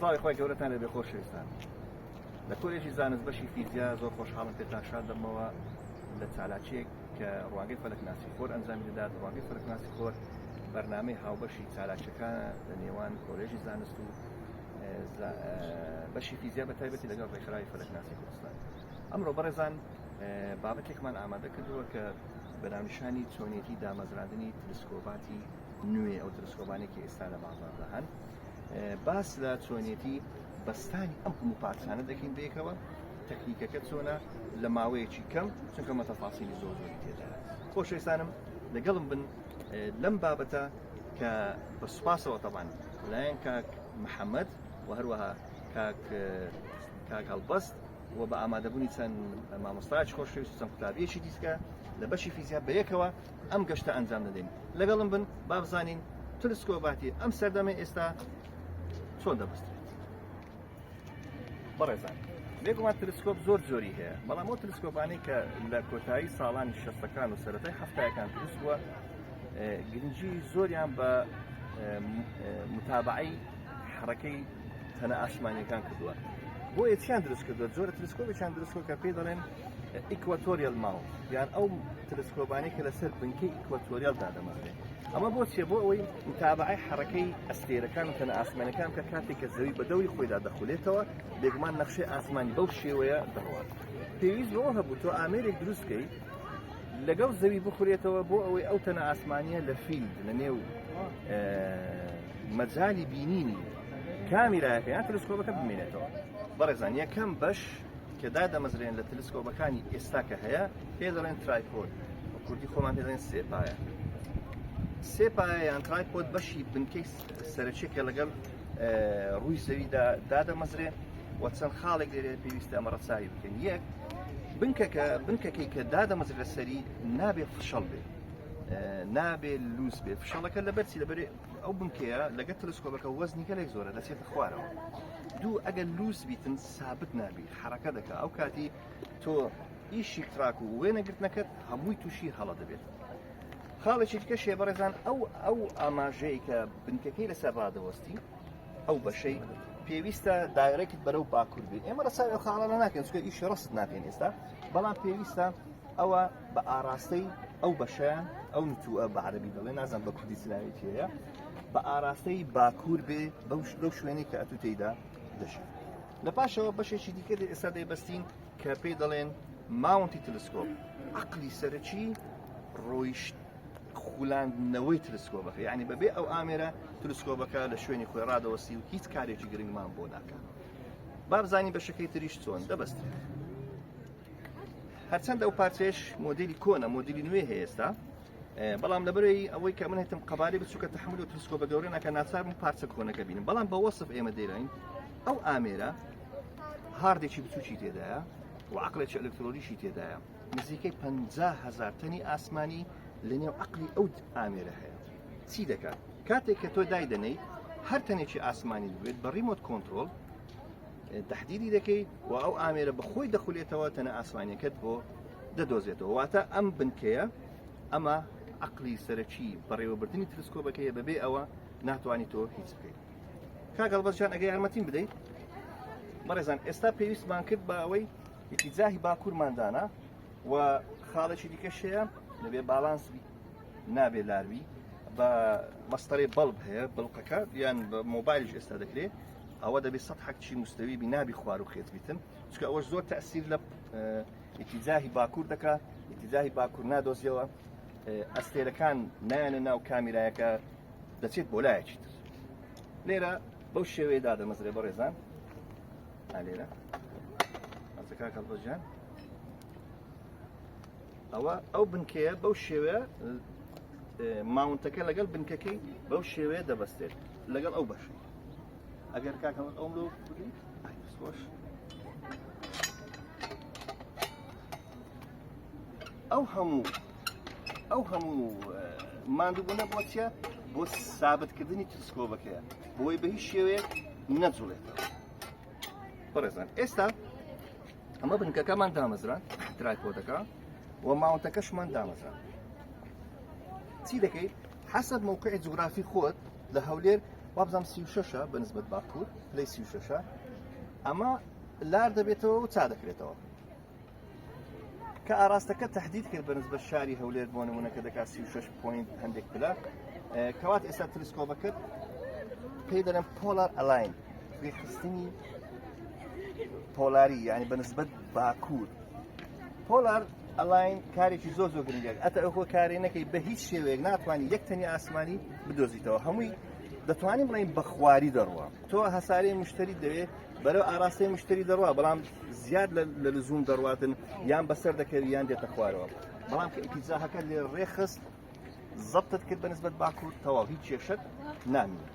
سڵاوی خۆی گەورەتان لەبێ خۆشەویستان لە کۆلێژی زانست بەشی فیزیا زۆر خۆشحاڵم پێتان شاد دەمەوە لە چالاکیەک کە ڕوانگەی فەلەکناسی خۆر ئەنجامی دەدات. ڕوانگەی فەلەکناسی خۆر بەرنامەی هاوبەشی چالاکیەکانە لە نێوان کۆلێژی زانست و بەشی فیزیا بە تایبەتی لەگەڵ ڕێکخراوی فەلەکناسی کوردستان. ئەمڕۆ بەڕێزان بابەتێکمان ئامادە کردووە کە بەناونیشانی چۆنیەتی دامەزراندنی تلسکۆپاتی نوێ ئەو تلسکۆپانێکی ئێستا لە بازاڕدا هەن. باس لە چۆنیەتی بەستانی ئەم هەموو پارچانە دەکەین بێکەوە تەکنیکەکە چۆنە لە ماوەیەکی کەم چونکە مەتەفاسیلی زۆری تێدا. خۆشەویستانم لەگەڵم بن لەم بابەتە کە بە سوپاسەوە تەبان لایەن کاک محەممەد و هەروەها کاک هەڵبەست و بە ئامادەبوونی چەند مامۆستایەکی خۆشەویست چەند قوتابیەکی دیسکە لە بەشی فیزیا بەیەکەوە ئەم گەشتە ئەنجام دەدەین. لەگەڵم بن با بزانین تلسکۆپاتی ئەم سەردەمەی ئێستا چۆن دەبسترێت. بەڕێزان لێگومان تلسکۆپ زۆر جۆری هەیە، بەڵام ئەو تلسکۆپانەی کە لە کۆتایی ساڵانی شەستەکان و سەرەتای هەفتایەکان دروست بووە گرنگی زۆریان بە متابعەی حرەکەی تەنە ئاسمانیەکان کردووە. بۆ چیان دروست کردووە؟ جۆرە تلسکۆپێکیان دروست کردووە کە پێی دەڵێن ئیکواتۆریەل ماونت، یان ئەو تلسکۆپانەی کە لەسەر بنکەی ئیکواتۆریەلدا دەمەزرێت. ئەمە بۆچیە؟ بۆ ئەوەی متابعەی حرەکەی ئەستێرەکان و تەنە ئاسمانەکان کە کاتێک کە زەوی بە دەوری خۆیدا دەخولێتەوە بێگومان نەخشەی ئاسمانی بەو شێوەیە دەڕوات. پێویست بەوە هەبوو تۆ ئامێرێک دروستکەی لەگەڵ زەوی بخورێتەوە بۆ ئەوەی ئەو تەنە ئاسمانیە لە فیلد لە نێو مەجای بینینی کامیرایەکە یان تلسکۆپەکە بمێنێتەوە. بەڕێزان یەکەم بەش کە دادەمەزرێن لە تلسکۆپەکانی ئێستا کە هەیە پێ دەڵێن ترایپۆد، کوردی خۆمان پێ دەڵێن سێپایە. سێپایە یان ترایپۆد بەشی بنکەی سەرچێکە لەگەڵ ڕووی زەویدا دادەمەزرێن و چەند خاڵێک لێرە پێویستە ئەمە ڕەچاوی بکەین. یەک بنکەکەی کە دادەمەزرێت لەسەری نابێ فشەڵ بێ، نابێ لووس بێ. فشەڵەکە لەبەرچی لەبەرێ ئەو بنکەیە لەگەڵ تلسکۆپەکە وەزنی گەلێک زۆرە دەچێتە خوارەوە. دوو ئەگەر لووس بیتن سابت نابی حرەکە دەکە، ئەو کاتی تۆ ئیشی تراک و وێنەگرتنەکەت هەمووی تووشی هەڵە دەبێت. خاڵێکی دیکەشێ بەڕێزان ئەو ئاماژەیە کە بنکەکەی لەسەر ڕادەوەستی ئەو بەشەی پێویستە دایرەکت بەرەو باکوور بێت. ئێمە ڕەچاوی ئەو خاڵانە ناکەین چونکە ئیشی ڕست ناکەین ئێستا، بەڵام پێویستە ئەوە بە ئاراستەی ئەو بەشەیان ئەو نتووە بە عەرەبی دەڵێن، نازانم بە کوردی سلاوێتی هەیە، بە ئاراستەی باکوور بێ لەو شوێنەی کە ئەتو تێیدا دەشێت. لە پاشەوە بەشێکی دیکە ئێستا دەیبەستین کە پێی دەڵێن ماونتی تلسکۆپ، عەقلی سەرەکی ڕۆیشت خولاندنەوەی تلسکۆپەکە، یعنی بەبێ ئەو ئامێرە تلسکۆپەکە لە شوێنی خۆی ڕادەوەستی و هیچ کارێکی گرنگمان بۆ ناکات. با بزانین بەشەکەی تریش چۆن دەبەسترێت. هەرچەندە ئەو پارچەیەش مۆدێلی کۆنە، مۆدێلی نوێ هەیە ئێستا، بەڵام لەبەرەوەی ئەوەی کە من هێتم قەبارەی بچووکە تەحمل و تلسکۆپە گەورە ناکە ناچارم پارچە کۆنەکە بینم، بەڵام بە وەسف ئێمە دەیڵین ئەو ئامێرە هاردێکی بچووکی تێدایە و عەقڵێکی ئەلکترۆنیشی تێدایە، نزیکەی 50,000 تەنی ئاسمانی لە نێو عەقلی ئەو ئامێرە هەیە. چی دەکات؟ کاتێک کە تۆ دایدەنەی هەر تەنێکی ئاسمانی بێت بە ریمۆت کۆنتڕۆل تەحدیدی دەکەی و ئەو ئامێرە بەخۆی دەخولێتەوە تەنە ئاسمانیەکەت بۆ دەدۆزێتەوە. واتە ئەم بنکەیە ئەمە عەقلی سەرەکی بەڕێوەبردننی تلسکۆپەکەیە، بەبێ ئەوە ناتوانانی تۆ هیچ بکەیت. کاک هەڵبەستجان ئەگەر یارمەتیم بدەیت. بەڕێزان ئێستا پێویستمان کرد بە ئەوەی ئیتیجاهی باکوورماندانە و خاڵێکی دیکەش هەیە لەبێ باڵانس بی، نابێ لاروی، بە مەستەرێ بەڵب هەیە بڵقەکە یان بە مۆبایلش ئێستا دەکرێت، ئەوە دەبێت سەد حەکچی مستەوی بی نابی خوار و خێت بیتن، چونکە ئەوەش زۆر تەئسیر لە ئیتیجاهی باکوور دەکات. ئیتیجاهی باکوور نادۆزیەوە، ئەستێرەکان نایەنە ناو کامیرایەکە، دەچێت بۆ لایەکی تر. لێرە بەو شێوەیە دادەمەزرێ بەڕێزان. لێرە کاک هەڵبەستجان ئەو بنکەیە بەو شێوەیە ماونتەکە لەگەڵ بنکەکەی بەو شێوەیە دەبەستێت لەگەڵ ئەو بەشی. ئەگەر کاکەم ئەوم لۆ بگەین خۆش ئەو هەموو ماندووبوونە بۆ چیە؟ بۆ سابتکردنی تلسکۆپەکەیە، بۆی بە هیچ شێوەیەک نەجوڵێتەوە. بەڕێزان ئێستا ئەمە بنکەکەمان دامەزران ترایپۆدەکە و ماونتەکەشمان دامەزران. چی دەکەیت؟ حەسەب موقعی جوگرافی خۆت لە هەولێر وابزانم 36 بنسبة باكور پلەی 36 ئەمە لار دەبێتەوە و چا دەکرێتەوە کە ئاراستەکە تهدید کرد بەنسبە شاری هەولێر بۆ نمونە کە دەکات 36 پوینت هەندێک پلە کەوات ئێستا تلسکۆبەکەت پێی دەڵێن پۆلار ئەلاین ڕێخستنی پۆلاری یعنی بەنسبەت باکوور پۆلار ئەلاین کارێکی زۆر زۆر گرنگە ئەتە ئەوە کارێ نەکەی بە هیچ شێوەیەک ناتوانانی یەکتەنی ئاسمانی بدۆزیتەوە هەمووی دەتوانین بڵین بەخواری دەڕوە تۆ هەسارەی مشتری دەوێت بەرەو ئاراستەی مشتری دەڕوە بەڵام زیاد لە لزوم دەڕواتن یان بەسەر دەکەوی یان دێتە خوارەوە بەڵام کە ئیتیزاهەکە لێ ڕێخست زەبتت کرد بەنسبەت باکوور تەواو هیچ کێشەت نامێت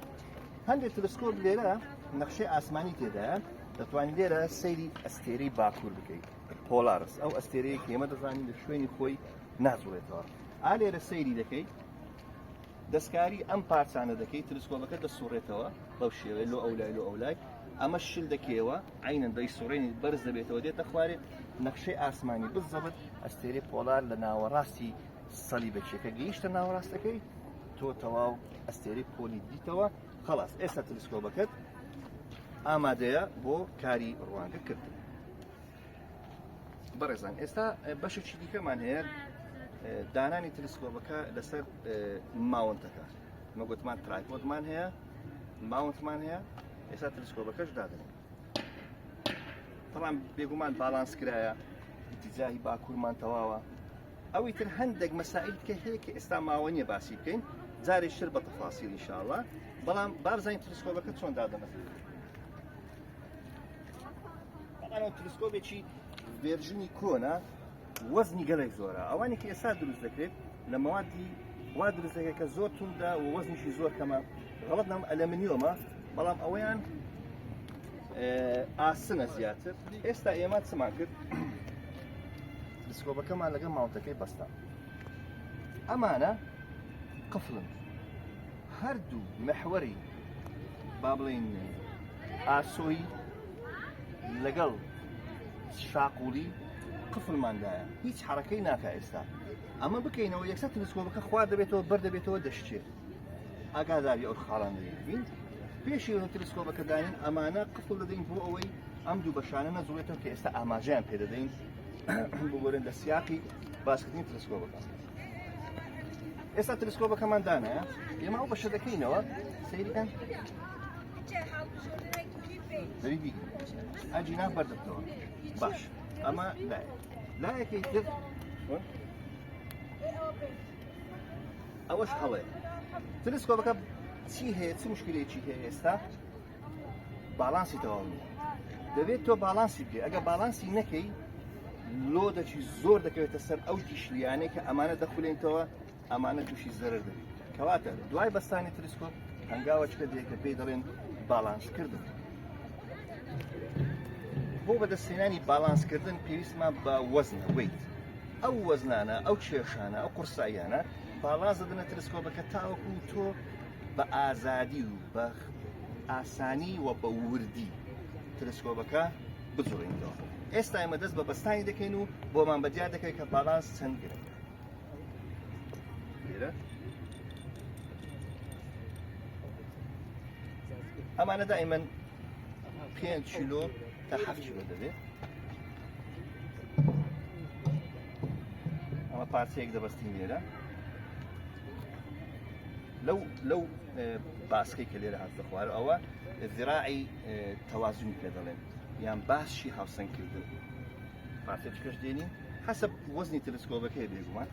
هەندێک تلسکۆپ لێرە نەخشەی ئاسمانی تێدایە دەتوانین لێرە سەیری ئەستێرەی باکوور بکەیت پۆلارس ئەو ئەستێرەیە کە ئێمە دەزانین لە شوێنی خۆی نازوڵێتەوە لێرە سەیری دەکەیت دەستکاری ئەم پارچانە دەکەیت تلسکۆپەکە دەسوڕێتەوە بەو شێوەیە لۆ ئەولای لۆ ئەولای ئەمە شل دەکەوە عینەن دەی سوڕێنی بەرز دەبێتەوە دێتە خوارێ نەخشەی ئاسمانی بزەبت ئەستێرەی پۆلار لە ناوەڕاستی سەلی بەچێکە گەیشتە ناوەڕاستەکەی تۆ تەواو ئەستێرەی پۆلی دیتەوە خلاص ئێستا تلسکۆپەکەت ئامادەیە بۆ کاری ڕوانگەکردن بەڕێزان ئێستا بەشێکی دیکەمان هەیە دانانی تلسکۆپەکە لەسەر ماونتەکە مەگوتمان ترایپۆدمان هەیە ماونتمان هەیە ئێستا تلسکۆپەکەش دادنێت طبعاً بێگومان باڵانس کرایە ئیتیجاهی باکوورمان تەواوە ئەوی تر هەندێک مەسائل کە هەیە کە ئێستا ماوە نییە باسی بکەین جارێکتر بە تەفاسیل ئینشاءالله بەڵام بابزانین تلسکۆپەکە چۆن دادەنێت ئەو تلسکۆپێکی ڤێرژنی کۆنا وەزنی گەلێک زۆرە ئەوانی کە ئێستا دروست دەکرێت لە مەوادی وا دروست دەکرێت کە زۆر توندە و وەزنیشی زۆر کەمە غەڵەت نام ئەلەمنیۆمە بەڵام ئەوەیان ئاسنە زیاتر ئێستا ئێمە چمان کرد تلسکۆپەکەمان لەگەڵ ماونتەکەی بەستا ئەمانە قفڵن هەردوو مەحوەری با بڵێن ئاسۆی لەگەڵ شاقوڵی قفڵماندایە هیچ حرەکەی ناکە ئێستا ئەمە بکەینەوە یەکسەر تلسکۆپەکە خوا دەبێتەوە بەر دەبێتەوە دەشتێت ئاگاداری ئەو خاڵانەیە بین پێشی ئەو تلسکۆپەکە دانین ئەمانە قفڵ دەدەین بۆ ئەوەی ئەم دوو بەشانە نەزوڵێتەوە کە ئێستا ئاماژەیان پێ دەدەین بۆ گۆرن لە سیاقی باسکردنی تلسکۆپەکە ئێستا تلسکۆپەکەمان دانایە ئێمە ئەو بەشە دەکەینەوە سەیریکەن دەری بیگرین ئەجینا بەردەبتەوە باش ئەمە لایەکەی تر ئەوەش هەڵەیە تلسکۆپەکە چی هەیە چ مشکلێکی هەیە ئێستا باڵانسی تەواو نییە دەبێت تۆ باڵانسی بکەی ئەگە باڵانسی نەکەی لۆ دەچی زۆر دەکەوێتە سەر ئەو دیشلیانەی کە ئەمانە دەخولێنتەوە ئەمانە تووشی زەرر دەبێت کەواتە دوای بەستانی تلسکۆپ هەنگاوەچکە دێکە پێی دەڵێن باڵانسکردن بۆ بەدەستێنانی باڵانسکردن پێویستمان بە وەزنە وەیت ئەو وەزنانە ئەو کێشانە ئەو قورساییانە باڵاز دەدەنە تلسکۆپەکە تاوەکو تۆ بە ئازادی و بە ئاسانی و بە وردی تلسکۆپەکە بجوڵێنەوە ئێستا ئێمە دەست بە بەستانی دەکەین و بۆمان بەدیار دەکەین کە باڵانس چەند گرن لێرە ئەمانە دائیمەن 5 کیلۆ تا 7 کیلۆ دەبێت ئەمە پارچەیەک دەبەستین لێرە لەو باسکەی کە لێرە هاتە خوار ئەوە ذراعی تەوازنی پێ دەڵێن یان باشی هاوسەنگکردن پارچەکەش دێنین حەسەب وەزنی تلسکۆپەکەی بێگومان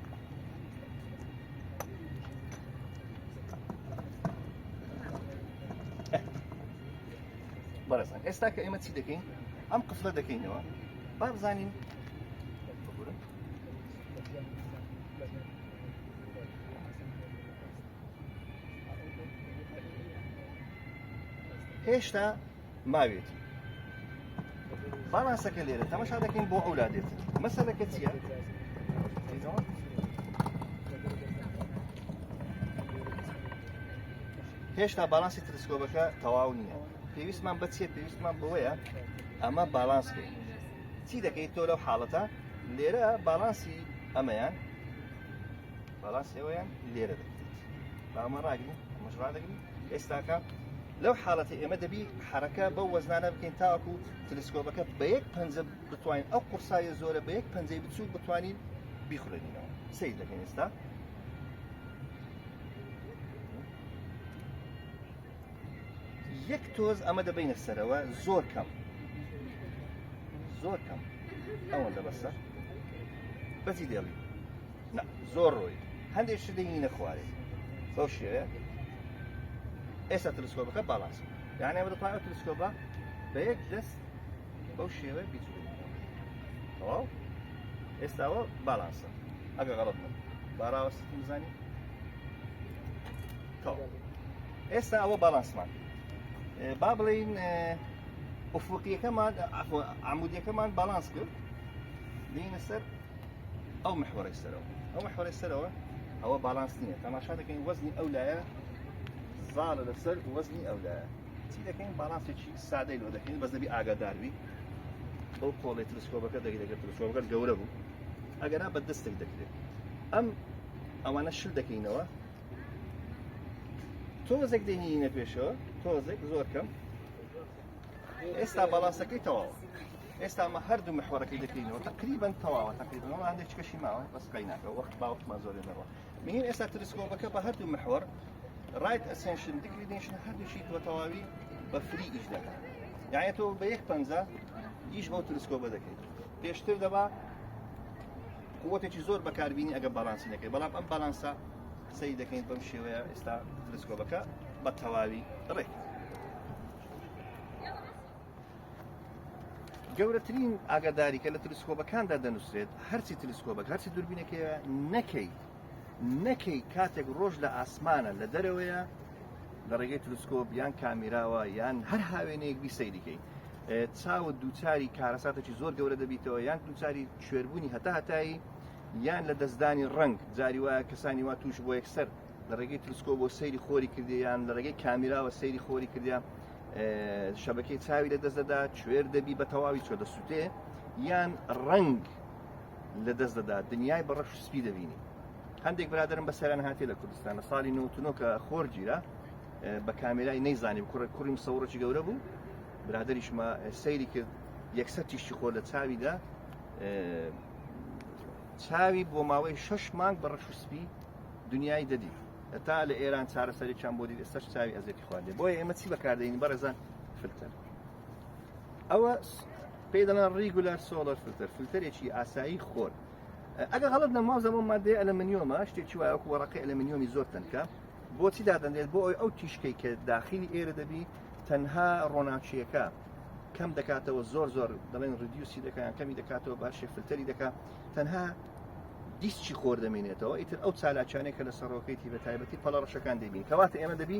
بەڕێزان ئێستا کە ئێمە چی دەکەین ئەم قفڵە دەکەینەوە با بزانین هێشتا ماوێتی باڵانسەکە لێرە تەماشا دەکەین بۆ ئەولادێت مەسەلەکە چییە؟ هێشتا باڵانسی تلسکۆپەکە تەواو نییە پێویستمان بچێت پێویستمان بەوەیە ئەمە باڵانس بکەین چی دەکەیت تۆ لەو حاڵەتە لێرە باڵانسی ئەمەیان باڵانسی ئەوەیان لێرە دەکەیت با ئەمە ڕاگرین ئەمەش ڕادەگرین ئێستاکە لەو حاڵەتی ئێمە دەبی حرەکە بەو وەزنانە بکەین تاوەکو تلسکۆپەکە بە یەک پەنجە بتوانین ئەو قورسایە زۆرە بە یەک پەنجەی بچوو بتوانین بیخورێنینەوە. سەیر دەکەین ئێستا. یەک تۆز ئەمە دەبینە سەرەوە زۆر کەم ئەوەندە بەسەر بەچی دێڵی زۆر ڕۆی هەندێک شدەینە خوارێ بەو شێوەیە. ئێستا تلسکۆپەکە باڵانس یعنی ئەمە دەتوانێت تلسکۆپە بە یەک دەست بەو شێوەیە بیچوێنێتەوە. تەواو ئێستاوە باڵانسە ئەگە غەڵەت بم باراوەستم بزانی تەواو. ئێستا ئەوە باڵانسمان با بڵین ئوفقیەکەمان عمودیەکەمان باڵانس کرد دێنە سەر ئەو محوەرەی سەرەوە. ئەو محوەرەی سەرەوە ئەوە باڵانس نییە. تەماشا دەکەین وەزنی ئەو لایە زاڵە لەسەر وەزنی ئەو لایە. چی دەکەین باڵانسێکی سادەی لۆ دەکەین بەس دەبی ئاگاداربی ئەو پۆڵی تلسکۆپەکە دەگەر تلسکۆپەکە گەورە بوو ئەگەرا بە دەستێک دەکرێت. ئەوانە شل دەکەینەوە تۆزێک دێنینە پێشەوە تۆزێک زۆر کەم. ئێستا باڵانسەکەی تەواوە. ئێستا ئەمە هەردوو محوەرەکەی دەکەینەوە تقریباً تەواوە تقریباً هەندێک کەشی ماوە بەس قەی ناکەوە وەخت باوەختمان زۆر لێنەوە. مهم ئێستا تلسکۆپەکە بە هەردوو محوەر ڕایت ئەسێنشن دیکلیدێشن هەردووشی تۆ تەواوی بە فری ئیش دەکات. یعنی تۆ بە یەک پەنجە ئیش بەو تلسکۆپە دەکەیت. پێشتر دەبا قووەتێکی زۆر بەکاربینی ئەگە باڵانسی دەکەیت بەڵام ئەم باڵانسە سەی دەکەین بەم شێوەیە ئێستا تلسکۆپەکە بە تەواوی ڕێک. گەورەترین ئاگاداریکە لە تلسکۆپەکاندا دەنووسرێت هەرچی تلسکۆپەک هەرچی دووربینەکەیە نەکەی کاتێک ڕۆژ لە ئاسمانە لە دەرەوەیە لە ڕێگەی تلسکۆپ یان کامیراوە یان هەر هاوێنەیەک بی سەیریکەی چاوت دووچاری کارەساتێکی زۆر گەورە دەبیتەوە یان دووچاری کوێربوونی هەتایی یان لە دەستدانی ڕنگ جاری وایە کەسانی وا توش بۆ یەکسەر لە ڕێگەی تلسکۆپ بۆ سەیری خۆری کردی یان لە ڕێگەی کامیراوە سەیری خۆری کردیان شەبەکەی چاوی لە دەست دەدا کوێر دەبی بە تەواوی چۆ دەسووتێ یان ڕنگ لە دەست دەدا دنیای بە ڕەش و سپی دەبینی. هەندێک برادرم بە سەران هااتێ لە کوردستان لە ساڵی 99 کە خۆر گیرە بە کامێرای نەیزانی کوڕی مسەوڕێکی گەورە بوو برادریشمە سەیری کرد یەکسەر تیشتی خۆر لە چاویدا چاوی بۆ ماوەی 6 مانگ بە ڕەش و سپی دنیای دەدی تا لە ئێران چارەسەری چەند بۆ دیت ئێستاش چاوی ئەزێتی خواردێ. بۆیە ئێمە چی بەکاردێنین بەڕێزان فلتەر. ئەوە پێی دەڵێن ریگولار سۆلەر فلتەرێکی ئاسایی خۆر. ئەگە غەڵەت نەماوە زەمە مادەی ئەلمنیۆمە شتێکی وایە وەکو وەڕەقی ئەلمنیۆمی زۆر تەنکە بۆچی دادەنێت بۆ ئەو تیشکەی کە داخلی ئێرە دەبی تەنها ڕۆناچیەکە کەم دەکاتەوە زۆر دەڵێن ڕیدیوسی دەکەیان کەمی دەکاتەوە باشێ فلتەری دەکات تەنها دیستی خۆر دەمێنێتەوە ئیتر ئەو چالاکانێک کە لە سەرۆکەیتی بە تایبەتی پەڵە ڕەشەکان دەبین کەواتە ئێمە دەبی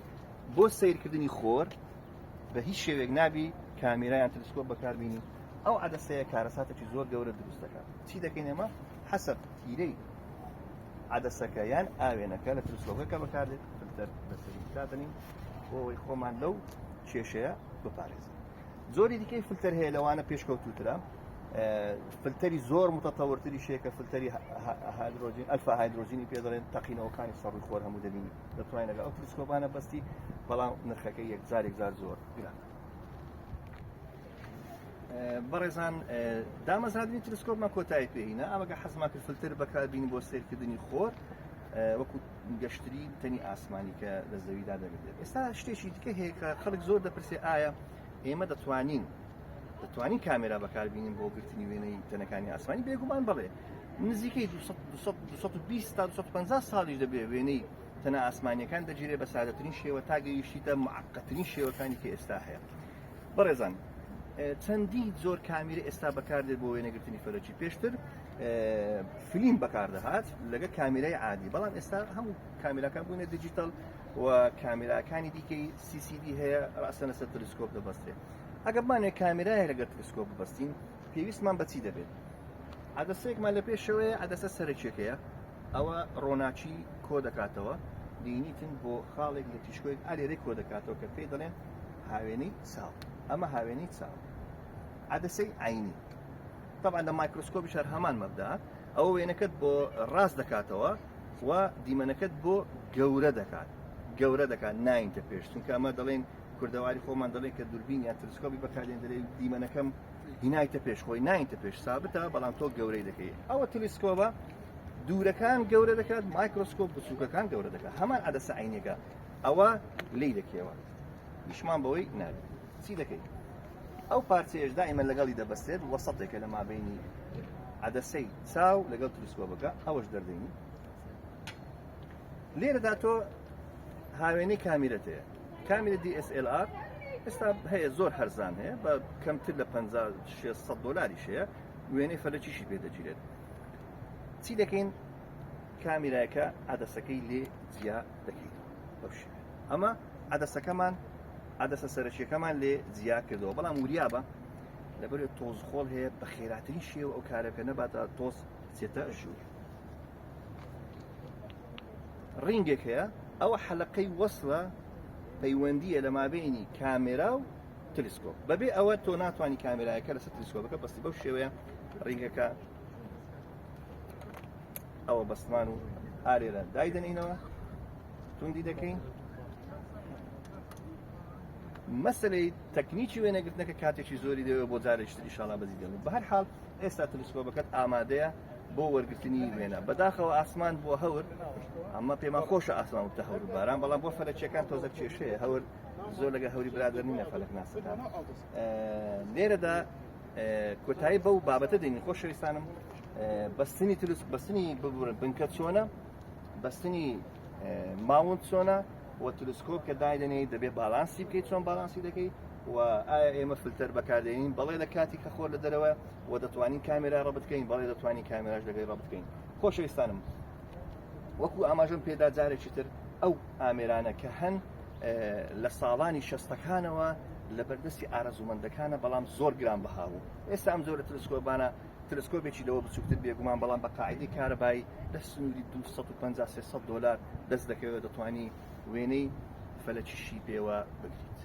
بۆ سیرکردنی خۆر بە هیچ شێوێک نابی کامێرایان تلسکۆپ بەکاربینی ئەو عەدەسەیە کارەساتێکی زۆر گەورە دروست دەکات. چی دەکەین ئێمە حەسەب تیرەی عەدەسەکە یان ئاوێنەکە لە تلسکۆپەکە بەکاردێت فلتەر بەسەری دادەنین بۆ ئەوەی خۆمان لەو کێشەیە بپارێزین. زۆری دیکەی فلتەر هەیە لەوانە پێشکەوتوترە فلتەری زۆر متەتەورتری شێکە فلتەری هایدرۆجین ئەلفا هایدرۆجینی پێ دەڵێن تەقینەوەکانی سەڕووی خۆر هەموو دەبینی دەتوانین لەگەڵ ئەو تلسکۆپانە بەستی بەڵام نرخەکەی یەکجار زۆر گران. بەڕێزان دامەزراندنی تلسکۆپمان کۆتایی پێهینە ئەمەگە حەزمان کرد فلتەر بەکاربینی بۆ سیرکردنی خۆر وەکو گەشتری تەنی ئاسمانی کە لە زەویدا دەبێت. ئێستا شتێکی دیکە هەیە کە خەڵک زۆر دەپرسێ ئایا ئێمە دەتوانین کامێرا بەکاربینین بۆ گرتنی وێنەی تەنەکانی ئاسمانی بێگومان بڵێ نزیکەی 220 تا 250 ساڵیش دەبێ وێنەی تەنە ئاسمانیەکان دەگیرێت بە سادەترین شێوە تا گەیشتیتە معقەترین شێوەکانی کە ئێستا هەیە. بەڕێزان چەندی زۆر کامیرە ئێستا بەکاردێت بۆ وێنەگرتنی فەرەکی پێشتر فیلم بەکاردەهات لەگە کامێرای عادی بەڵام ئێستا هەموو کامێراکان بوونە دیجیتال و کامێراکانی دیکەی CCD هەیە ڕاستەنە سەر تلسکۆپ دەبەستێت. ئەگەرمانێ کامێرای لەگەر تلسکۆپ ببەستین پێویستمان بەچی دەبێت عەدەسەیەکمان لە پێشەوەیە عەدەسە سەرەکیەکەیە ئەوە ڕۆناچی کۆ دەکاتەوە دینیتن بۆ خاڵێک لە تیشکۆیەک ئالێرەی کۆ دەکاتەوە کە پێی دەڵێن هاوێنەی چاو. ئەمە هاوێنەی چاو عەدەسەی عینی طبعا لە مایکرۆسکۆپیش هەر هەمان مەبدا ئەوە وێنەکەت بۆ ڕاست دەکاتەوە و دیمەنەکەت بۆ گەورە دەکات ناینتە پێش چونکە ئەمە دەڵێن کوردەواری خۆمان دەڵێن کە دووربین یان تلسکۆپی بەکارێن دەڵێ دیمەنەکەم هینایتە پێش خۆی ناینتە پێش سابتە بەڵام تۆ گەورەی دەکەی ئەوە تلسکۆپە دوورەکان گەورە دەکات مایکرۆسکۆپ بچووکەکان گەورە دەکات هەمان عەدەسە عینێکە ئەوە لی دەکەوە نیشمان بەوەی نابێت چی دەکەی ئەو پارچەیەش دائیمەن لەگەڵی دەبەستێت وەسەڵێکە لە مابینی عەدەسەی چاو لەگەڵ تلسکۆپەکە ئەوەش دەردەینی لێرەدا تۆ هاوێنەی کامیرەت هەیە کامیرە DSLR ئێستا هەیە زۆر هەرزان هەیە بە کەمتر لە 500 دۆلاریش هەیە وێنەی فەلەکیشی پێدەگیرێت چی دەکەین کامیرایەکە عەدەسەکەی لێ جیا دەکەیت بەو شێوەیە ئەمە عەدەسەکەمان عەدەسە سەرەکیەکەمان لێ جیا کردەوە بەڵام وریابە لەبەر تۆزخۆڵ هەیە بە خێراترین شێوە ئەو کارەکە نەباتە تۆز چێتە ژوور ڕینگێک هەیە ئەوە حەلەقەی وەصلە پەیوەندیە لە مابینی کامێرا و تلسکۆپ بەبێ ئەوە تۆ ناتوانانی کامێرایەکە لەسەر تلسکۆپەکە بەستی بەو شێوەیە ڕینگەکە ئەوە بەستمان و ئارێرە دایدەنینەوە توندی دەکەین مەسەلەی تەکنیکی وێنەگرتنەکە کاتێکی زۆری دەوێت بۆ جارێکتر ئینشاڵڵا بەزی دەڵێن بە هەر حاڵ ئێستا تلسکۆپەکەت ئامادەیە بۆ وەرگرتنی وێنە بەداخەوە ئاسمان بۆ هەور ئەمە پێمان خۆشە ئاسمان وتە هەور باران بەڵام بۆ فەلەکیەکان تۆزە کێشەیە هەور زۆر لەگە هەوری برادر نینە فەلەک ناسەکان لێرەدا کۆتایی بەو بابەتە دێنین خۆشەویستانم بەستنی بنکە چۆنە بەستنی ماوند چۆنە و تلسکۆپ کە دایدەنێ دەبێت باڵانسی بکەیت چۆن باڵانسی دەکەیت و ئایا ئێمە فلتەر بەکاردێنین بەڵێ لە کاتی کە خۆر لە دەرەوە و دەتوانین کامێرا ڕەبتکەین بەڵێ دەتوانین کامێراش لەگەی ڕەبتکەین خۆشەویستانم وەکو ئاماژەم پێدا جارێکی تر ئەو ئامێرانە کە هەن لە ساڵانی شەستەکانەوە لە بەردەستی ئارەزومەندەکانە بەڵام زۆر گران بەهاوو ئێستا ئەم زۆرە تلسکۆپانە تلسکۆپێکی لەوە بچووکتر بێگومان بەڵام بە قاعدەی کارەبایی لە سنووری 250-300 دۆلار دەست دەکەوێت دەتوانی وێنەی فەلەکیشی پێوە بگریت